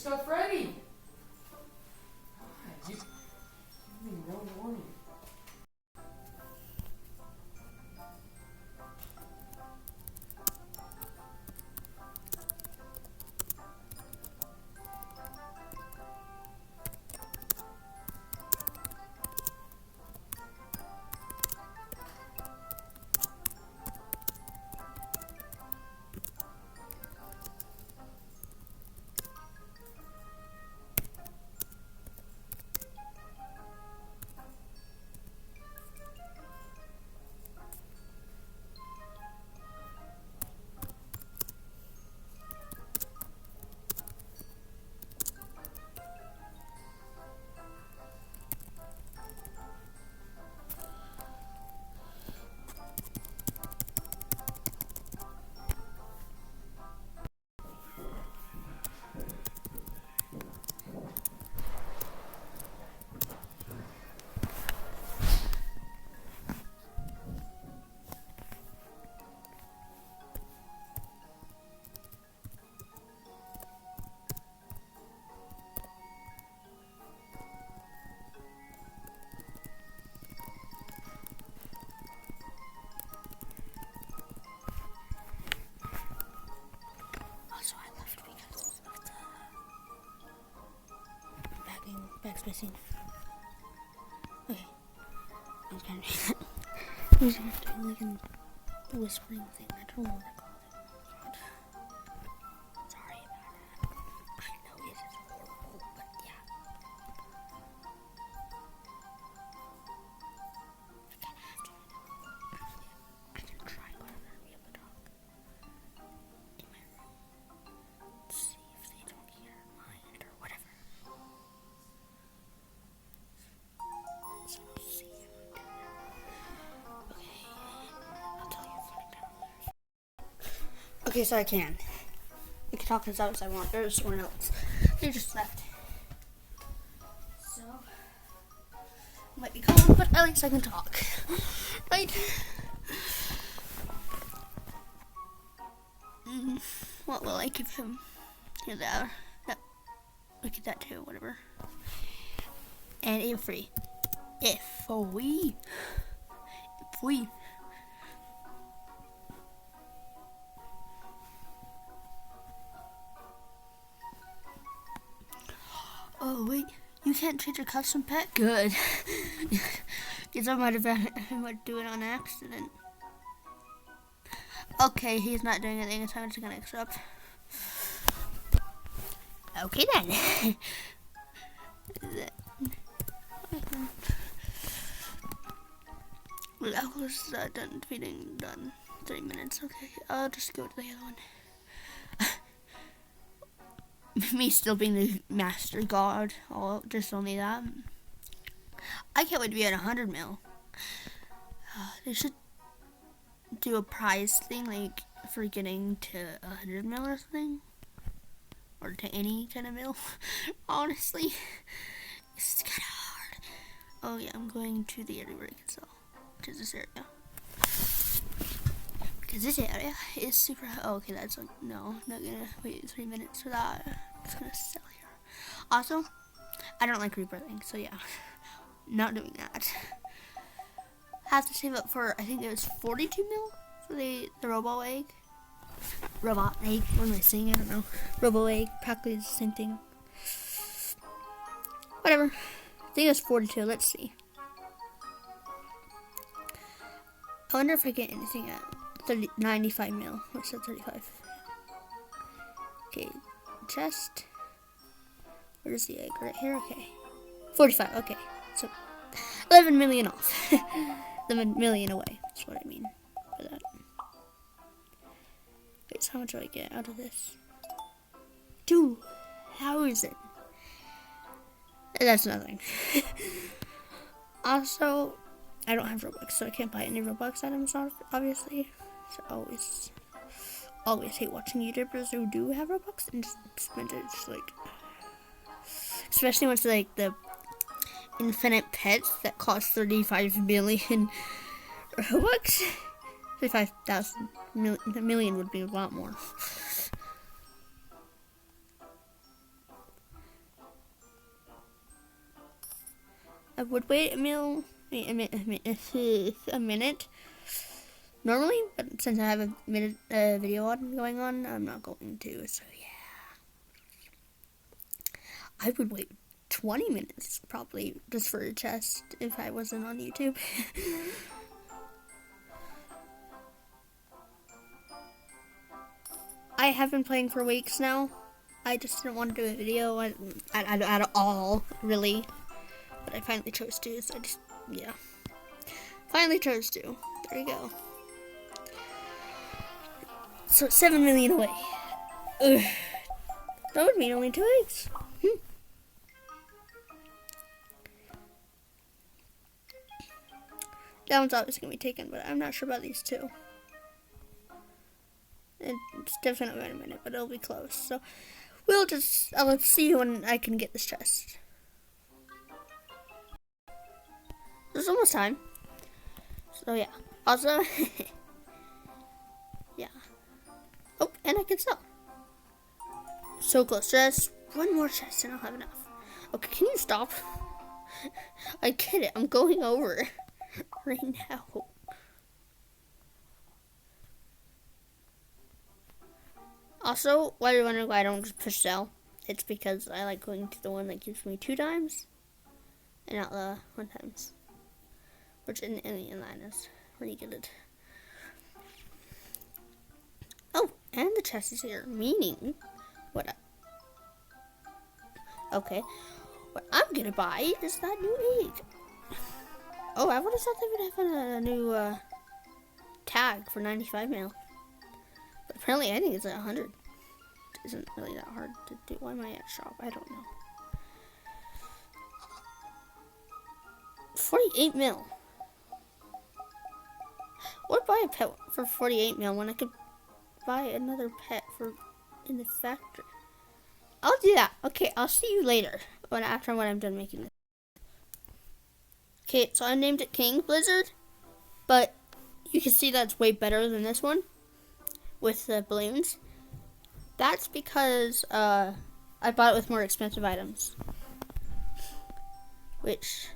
stuff ready. God, you give me no warning. Also, I left because of the backspacing. Okay. I'm kind of he's doing like a whispering thing. I don't know what I call it. God. Sorry about that. I know this is horrible, but yeah. I kind of have to. I can try going to be able to talk in my room. See if they don't hear mind or whatever. So I'll see if I do that. Okay, I'll tell you when I'm down. Okay, so I can. I can talk as loud as I want. There's someone else. They just left. So, might be cold, but at least I can talk. Right? What will I give him? Here, that. Look at that too, whatever. And if we. Oh wait, you can't change your custom pet? Good. Because I might do it on accident. Okay, he's not doing anything. It's time to gonna accept. Okay then. Level's done feeding, done. 30 minutes, okay. I'll just go to the other one. Me still being the master god, just only that. I can't wait to be at 100 mil. They should do a prize thing, like, for getting to 100 mil or something. Or to any kind of mil. Honestly, it's kind of hard. Oh yeah, I'm going to the area where I can sell. To this area. Because this area is super. Oh, okay, that's like, no, not gonna wait 3 minutes for that. It's gonna sell here. Also, I don't like rebirthing, so yeah, not doing that. Have to save up for, I think it was 42 mil for the robo egg. Robot egg, what am I saying? I don't know. Robo egg, practically the same thing. Whatever. I think it was 42. Let's see. I wonder if I get anything at 95 mil. I said 35. Okay, chest. Where's the egg? Right here? Okay. 45, okay. So, 11 million off. 11 million away. That's what I mean by that. Wait, so how much do I get out of this? 2,000. That's nothing. Also, I don't have Robux, so I can't buy any Robux items, obviously. So always hate watching YouTubers who do have Robux and just spend it, just like, especially when it's like the infinite pets that cost 35 million Robux. 35,000 million would be a lot more. I would wait a minute normally, but since I have a minute video on going on, I'm not going to. So yeah, I would wait 20 minutes probably just for a chest if I wasn't on YouTube. I have been playing for weeks now. I just didn't want to do a video at all, really. But I finally chose to, so I just, yeah. Finally chose to. There you go. So 7 million away. Ugh. That would mean only 2 weeks. That one's obviously going to be taken, but I'm not sure about these two. It's definitely not in a minute, but it'll be close. So we'll just, let's see when I can get this chest. It's almost time. So yeah. Also, yeah. Oh, and I can sell. So close. Just one more chest and I'll have enough. Okay, can you stop? I get it. I'm going over right now. Also, while you're wondering why I don't just push sell, it's because I like going to the one that gives me 2 times and not the 1 times. Which in the inline is pretty good. Oh, and the chest is here, meaning what? Okay, what I'm gonna buy is that new egg. Oh, I would have thought they would have a new tag for 95 mil. But apparently, I think it's 100. It isn't really that hard to do. Why am I at shop? I don't know. 48 mil. What buy a pet for 48 mil when I could buy another pet for in the factory? I'll do that. Okay, I'll see you later when I'm done making this. Okay, so I named it King Blizzard, but you can see that's way better than this one with the balloons. That's because I bought it with more expensive items, which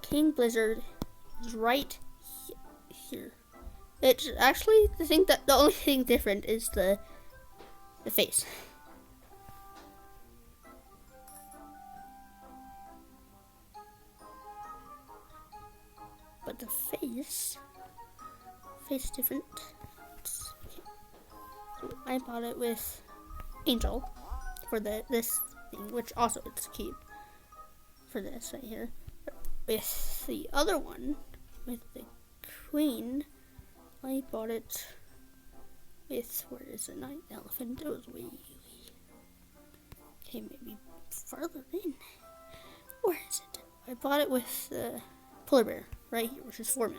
King Blizzard is right here. It's actually the only thing different is the face. But the face is different. Okay. So I bought it with Angel for this thing, which also it's key for this right here. But with the other one, with the Queen, I bought it with, where is the night elephant? It was way. Okay, maybe farther in. Where is it? I bought it with the polar bear right here, which is 4 mil.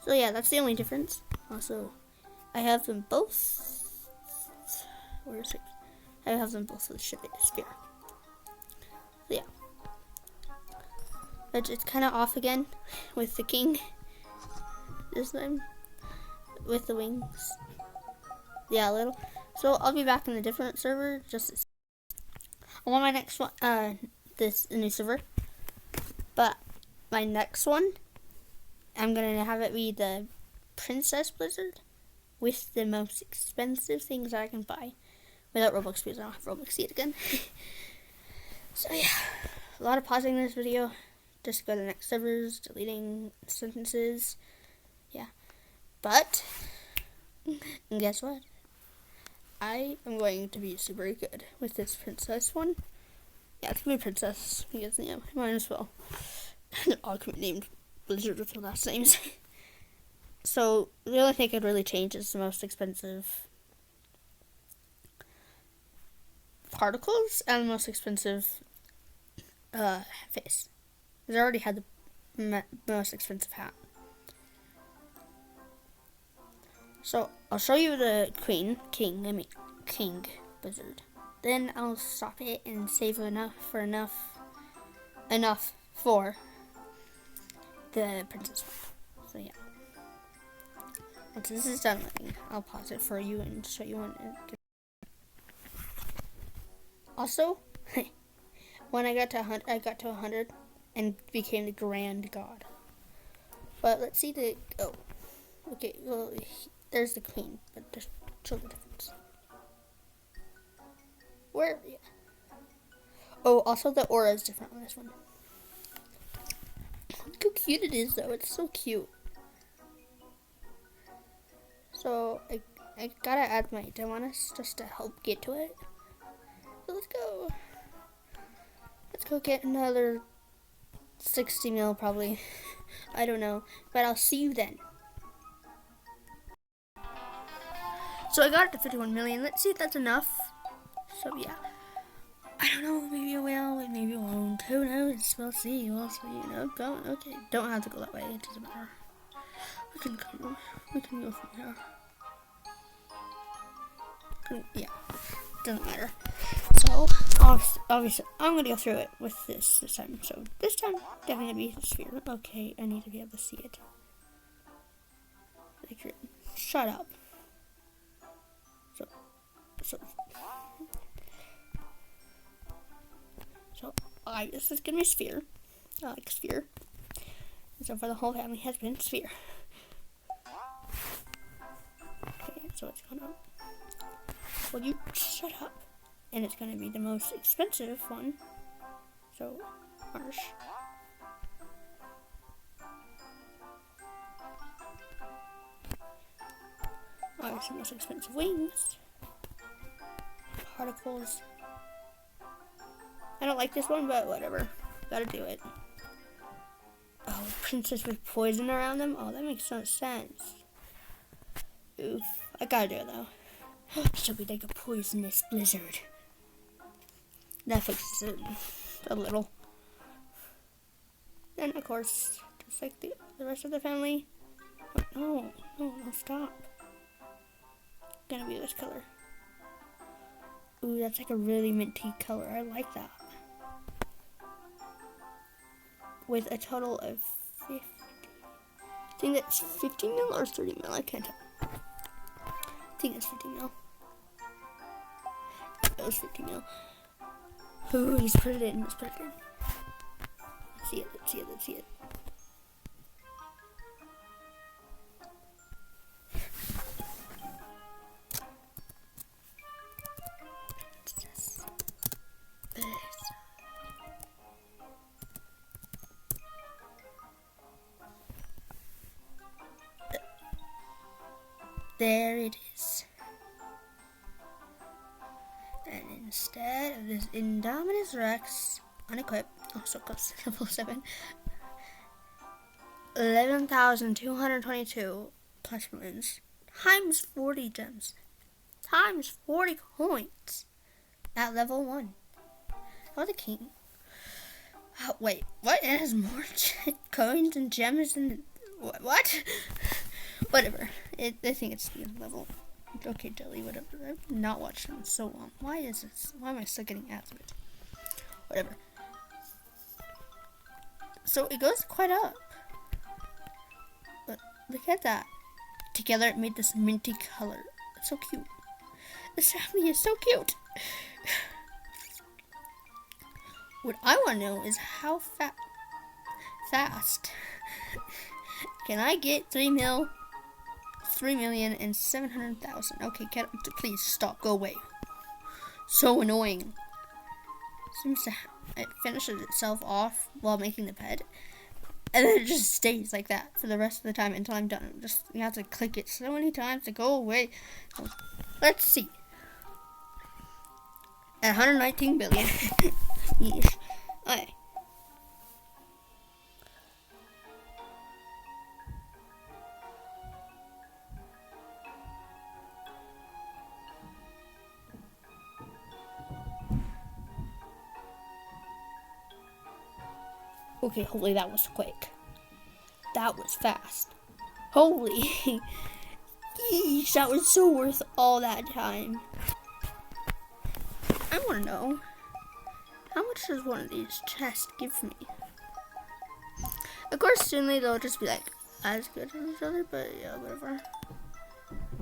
So yeah, that's the only difference. Also, I have them both. Where is it? I have them both with the sphere. So yeah. But it's kind of off again with the king this time with the wings. Yeah, a little. So I'll be back in a different server. Just I want my next one. This new server. But my next one, I'm gonna have it be the Princess Blizzard with the most expensive things I can buy without Robux because I don't have Robux yet again. So yeah, a lot of pausing this video. Just go to the next servers, deleting sentences. Yeah, but guess what? I am going to be super good with this princess one. Yeah, it's gonna be princess because yeah, might as well. All can be named Blizzard with their last names. So the only thing I'd really change is the most expensive particles and the most expensive face. Because I already had the most expensive hat. So I'll show you the King Blizzard. Then I'll stop it and save enough for the princess one. So yeah. Once this is done, I'll pause it for you and show you one. Also, When I got to 100, and became the grand god. But let's see the okay. Well, there's the queen, but just show the difference. Where? Yeah. Oh, also the aura is different on this one. Look how cute it is, though. It's so cute. So I gotta add my Demonis just to help get to it. So let's go. Let's go get another 60 mil probably. I don't know, but I'll see you then. So I got it to 51 million. Let's see if that's enough. So yeah, I don't know. Maybe it will. Maybe it won't. Who knows? We'll see. We'll see. Okay. Don't have to go that way. It doesn't matter. We can go from here. Yeah, doesn't matter. So obviously, I'm gonna go through it with this time. So this time, definitely gonna be a sphere. Okay, I need to be able to see it. Like, shut up. So I guess it's gonna be a sphere. I like sphere. So for the whole family has been sphere. Okay, so it's gonna. Will you shut up? And it's gonna be the most expensive one. So, harsh. Obviously, most expensive wings. Particles. I don't like this one, but whatever. Gotta do it. Oh, princess with poison around them? Oh, that makes no sense. Oof. I gotta do it, though. She'll be like a poisonous blizzard. That fixes it a little. Then, of course, just like the rest of the family. Oh, no, stop. Gonna be this color. Ooh, that's like a really minty color. I like that. With a total of 50. I think that's 50 mil or 30 mil. I can't tell. I think it's 50 mil. That was 50 mil. Ooh, let's put it in. Let's see it. There it is. And instead of this Indominus Rex unequipped, also costs level 7, 11,222 plus balloons times 40 gems times 40 coins at level 1. Oh, the king. Wait, what? It has more coins and gems than what? Whatever. I think it's the level. Okay, Dilly, whatever. I've not watched him in so long. Why is this? Why am I still getting ads of it? Whatever. So it goes quite up. But look at that. Together it made this minty color. It's so cute. This family is so cute. What I want to know is how fast can I get 3,700,000. Okay, please stop. Go away. So annoying. Seems to it finishes itself off while making the bed, and then it just stays like that for the rest of the time until I'm done. You have to click it so many times to go away. So, let's see. At 119 billion. Yeesh. Alright. Okay, holy, that was quick. That was fast. Holy. Yeesh, that was so worth all that time. I want to know, how much does one of these chests give me? Of course, soonly they'll just be like as good as each other, but yeah, whatever.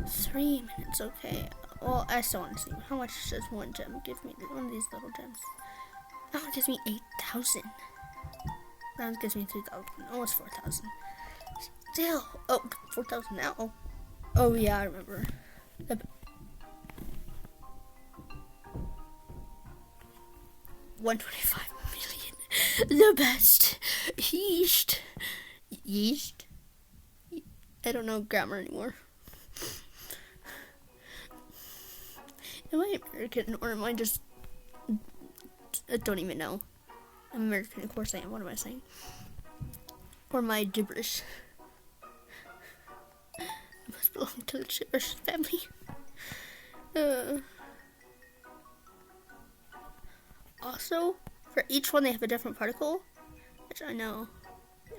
3 minutes, okay. Well, I still want to see how much does one gem give me. One of these little gems. That one gives me 8,000. That one gives me 3,000. Almost 4,000. Still. Oh, 4,000 now. Oh, yeah, I remember. 125 million. The best. Yeast. Yeast? I don't know grammar anymore. Am I American or am I just... I don't even know. I'm American, of course I am. What am I saying? Or am I gibberish? I must belong to the gibberish family. Also, for each one they have a different particle, which I know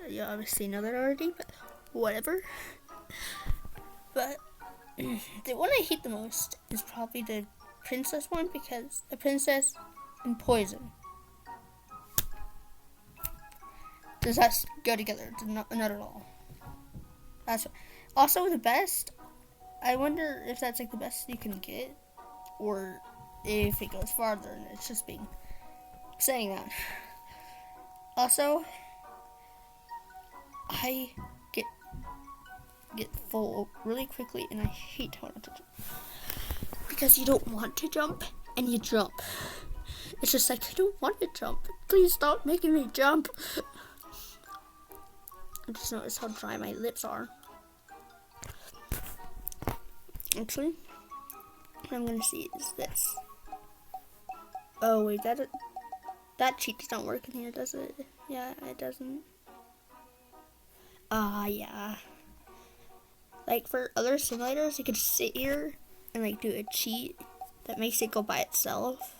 you obviously know that already, but whatever. But the one I hate the most is probably the princess one, because the princess and poison. Does that go together? Not at all. That's also the best. I wonder if that's like the best you can get, or if it goes farther and it's just being saying that. Also, I get full really quickly, and I hate how not to jump, because you don't want to jump and you jump. It's just like, I don't want to jump. Please stop making me jump. I just noticed how dry my lips are. Actually, what I'm gonna see is this. Oh wait, that cheat doesn't work in here, does it? Yeah, it doesn't. Yeah. Like for other simulators, you could sit here and like do a cheat that makes it go by itself.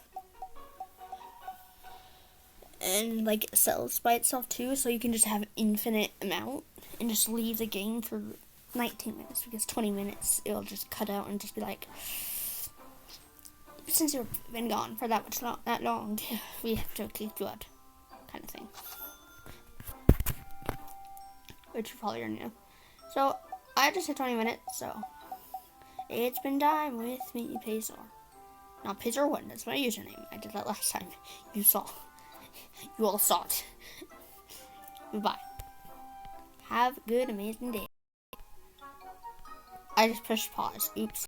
And like it sells by itself too, so you can just have an infinite amount and just leave the game for 19 minutes, because 20 minutes it'll just cut out and just be like, since you've been gone for that long, we have to kick you out, kind of thing. Which you probably already know. So I just hit 20 minutes, so it's been time with me, Pazor. Not Pazor1, that's my username. I did that last time. You all saw it. Goodbye. Have a good, amazing day. I just pushed pause. Oops.